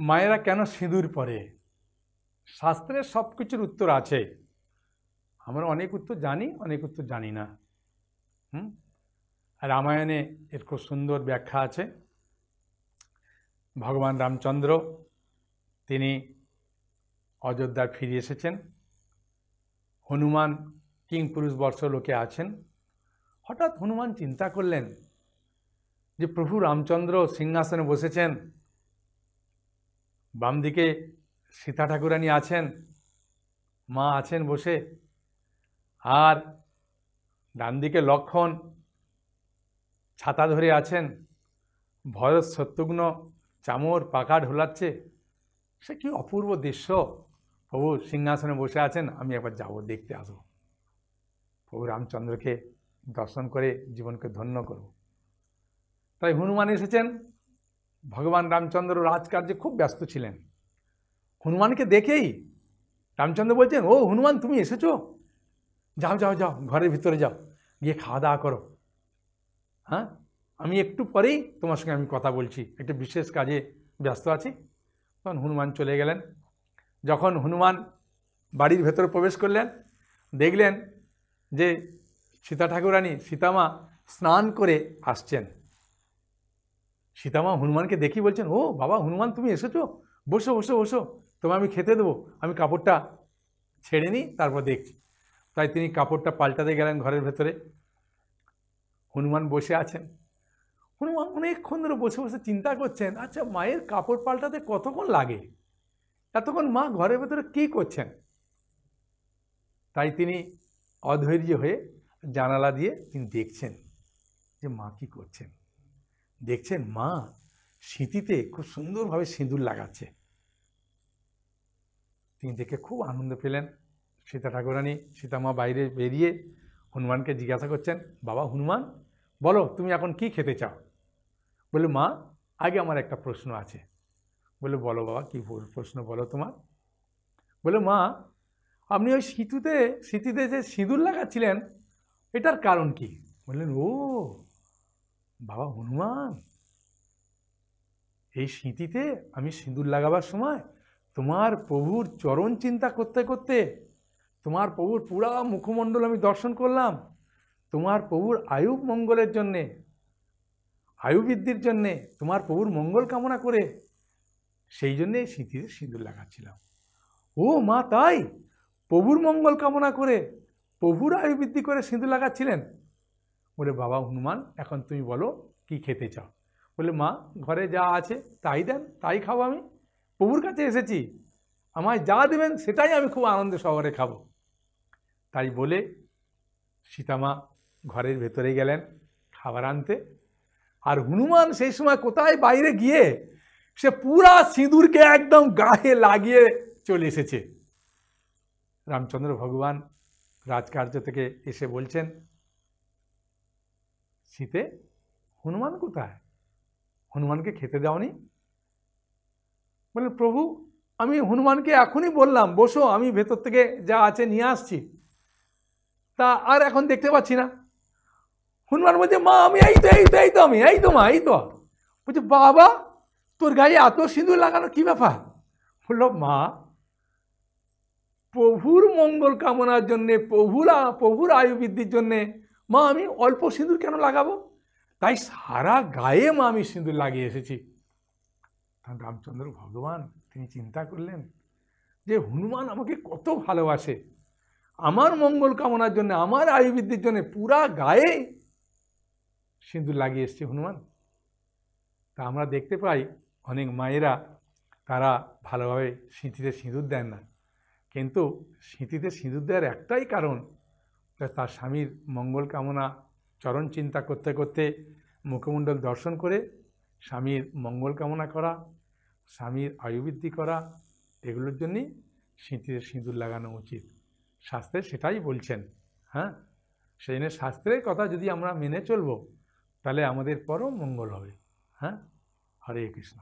মায়েরা কেন সিঁদুর পরে? শাস্ত্রের সব কিছুর উত্তর আছে। আমরা অনেক উত্তর জানি, অনেক উত্তর জানি না। রামায়ণে এর খুব সুন্দর ব্যাখ্যা আছে। ভগবান রামচন্দ্র তিনি অযোধ্যায় ফিরে এসেছেন। হনুমান কিংপুরুষ বর্ষ লোকে আছেন। হঠাৎ হনুমান চিন্তা করলেন যে প্রভু রামচন্দ্র সিংহাসনে বসেছেন, বাম দিকে সীতা ঠাকুরানী আছেন, মা আছেন বসে, আর ডান দিকে লক্ষ্মণ ছাতা ধরে আছেন, ভরত শত্রুঘ্ন চামর পাকা ঢোলাচ্ছে। সে কি অপূর্ব দৃশ্য! প্রভু সিংহাসনে বসে আছেন, আমি একবার যাব, দেখতে আসব, প্রভু রামচন্দ্রকে দর্শন করে জীবনকে ধন্য করব। তাই হনুমান এসেছেন। ভগবান রামচন্দ্র রাজকার্যে খুব ব্যস্ত ছিলেন। হনুমানকে দেখেই রামচন্দ্র বলছেন, ও হনুমান, তুমি এসেছো, যাও যাও যাও, ঘরের ভিতরে যাও, গিয়ে খাওয়া দাওয়া করো। হ্যাঁ, আমি একটু পরেই তোমার সঙ্গে আমি কথা বলছি, একটা বিশেষ কাজে ব্যস্ত আছি। তখন হনুমান চলে গেলেন। যখন হনুমান বাড়ির ভেতরে প্রবেশ করলেন, দেখলেন যে সীতা ঠাকুরানী সীতামা স্নান করে আসছেন। সীতামা হনুমানকে দেখি বলছেন, ও বাবা হনুমান, তুমি এসেছো, বসো বসো বসো, তোমায় আমি খেতে দেবো, আমি কাপড়টা ছেড়ে নিই, তারপর দেখছি। তাই তিনি কাপড়টা পাল্টাতে গেলেন ঘরের ভেতরে। হনুমান বসে আছেন। হনুমান অনেকক্ষণ ধরে বসে বসে চিন্তা করছেন, আচ্ছা মায়ের কাপড় পাল্টাতে কতক্ষণ লাগে, এতক্ষণ মা ঘরের ভেতরে কী করছেন। তাই তিনি অধৈর্য হয়ে জানালা দিয়ে তিনি দেখছেন যে মা কি করছেন। দেখছেন মা সিঁথিতে খুব সুন্দরভাবে সিঁদুর লাগাচ্ছে। তিনি দেখে খুব আনন্দ পেলেন। সীতা ঠাকুরানী সীতামা বাইরে বেরিয়ে হনুমানকে জিজ্ঞাসা করছেন, বাবা হনুমান, বলো তুমি এখন কি খেতে চাও? বলে, মা আগে আমার একটা প্রশ্ন আছে। বলে, বলো বাবা, কি প্রশ্ন বলো তোমার? বলে, মা আপনি ওই সিঁথিতে যে সিঁদুর লাগাচ্ছিলেন, এটার কারণ কি? বললেন, ও বাবা হনুমান, এই সিঁথিতে আমি সিঁদুর লাগাবার সময় তোমার প্রভুর চরণ চিন্তা করতে করতে তোমার প্রভুর পুরা মুখমণ্ডল আমি দর্শন করলাম। তোমার প্রভুর আয়ু মঙ্গলের জন্যে, আয়ু বৃদ্ধির জন্যে, তোমার প্রভুর মঙ্গল কামনা করে সেই জন্যে এই সিঁথিতে সিঁদুর লাগাচ্ছিলাম। ও মা, তাই প্রভুর মঙ্গল কামনা করে প্রভুর আয়ু বৃদ্ধি করে সিঁদুর লাগাচ্ছিলেন? বলে, বাবা হনুমান, এখন তুমি বলো কি খেতে চাও? বলে, মা ঘরে যা আছে তাই দেন, তাই খাবো, আমি প্রভুর কাছে এসেছি, আমায় যা দেবেন সেটাই আমি খুব আনন্দ সহকারে খাবো। তাই বলে সীতামা ঘরের ভেতরে গেলেন খাবার আনতে। আর হনুমান সেই সময় কোথায় বাইরে গিয়ে সে পুরা সিঁদুরকে একদম গায়ে লাগিয়ে চলে এসেছে। রামচন্দ্র ভগবান রাজকার্য থেকে এসে বলছেন, সীতে হনুমান কোথায়? হনুমানকে খেতে দাওনি? বলে, প্রভু আমি হনুমানকে এখনই বললাম বসো, আমি ভেতর থেকে যা আছে নিয়ে আসছি, তা আর এখন দেখতে পাচ্ছি না। হনুমান বলছে, মা আমি এই তো মা, এই তো। বলছে, বাবা তোর গায়ে এত সিঁদুর লাগানো কি ব্যাপার? বললো, মা প্রভুর মঙ্গল কামনার জন্যে, প্রভুর আয়ু বৃদ্ধির জন্যে মা আমি অল্প সিঁদুর কেন লাগাবো, তাই সারা গায়ে মা আমি সিঁদুর লাগিয়ে এসেছি। রামচন্দ্র ভগবান তিনি চিন্তা করলেন যে হনুমান আমাকে কত ভালোবাসে, আমার মঙ্গল কামনার জন্য, আমার আয়ু বৃদ্ধির জন্য পুরা গায়ে সিঁদুর লাগিয়ে এসছে হনুমান। তা আমরা দেখতে পাই অনেক মায়েরা তারা ভালোভাবে সিঁথিতে সিঁদুর দেন না, কিন্তু সিঁথিতে সিঁদুর দেওয়ার একটাই কারণ, তার স্বামীর মঙ্গল কামনা চরণ চিন্তা করতে করতে মুখমণ্ডল দর্শন করে স্বামীর মঙ্গল কামনা করা, স্বামীর আয়ুবৃদ্ধি করা, এগুলোর জন্যই সিঁথিতে সিঁদুর লাগানো উচিত। শাস্ত্রে সেটাই বলছেন। হ্যাঁ, সেই জন্য শাস্ত্রের কথা যদি আমরা মেনে চলবো তাহলে আমাদের পরম মঙ্গল হবে। হ্যাঁ, হরে কৃষ্ণ।